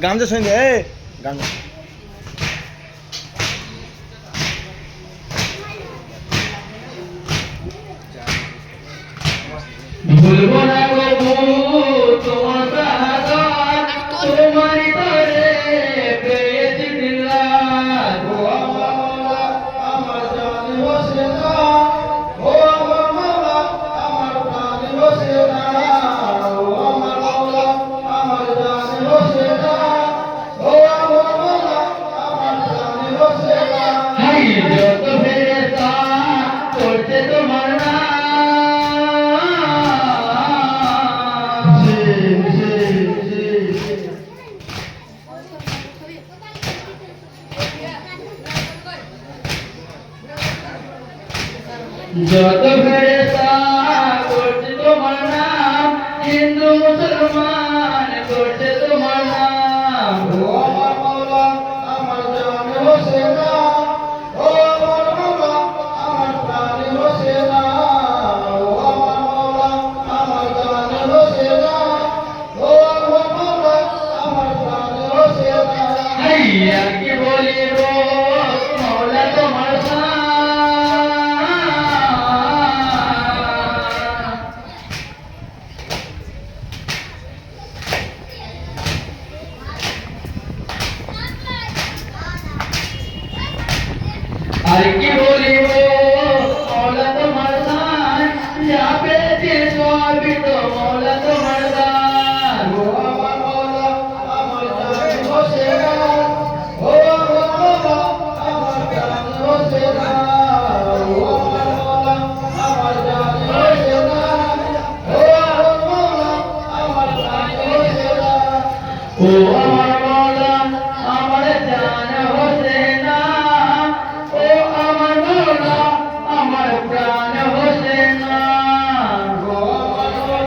গান যে শুনে গান ভুলবো না কবু তোমার সাহায্য তোমারই তরে পেয়েছি দিলদার ও আমার মাওলা আমার জানে বসে না ও আমার মাওলা আমার প্রাণে বসে না ও আমার মাওলা আমার জানে বসে না ও আমার মাওলা আমার প্রাণে বসে না হাই যত ফেরেশতা করছে তোমার নাম যত ফেরেশতা করছে তোমার নাম হিন্দু মুসলমান করছে তোমার নাম ও আমার মাওলা আমার জানে বসে না ও আমার মাওলা আমার প্রাণে বসে না ও আমার মাওলা আমার জানে বসে না ও আমার মাওলা আমার প্রাণে বসে না হাইয়া কি বলিব মাওলা তোমার আর কি বলিব মাওলা তোমার দান যা পেয়েছি সবই তো মাওলা তোমার দান ও আমার মাওলা আমার জানে বসে না ও আমার মাওলা আমার জানে বসে না ও আমার মাওলা আমার জানে বসে না ও আমার মাওলা আমার জানে বসে না ও আমার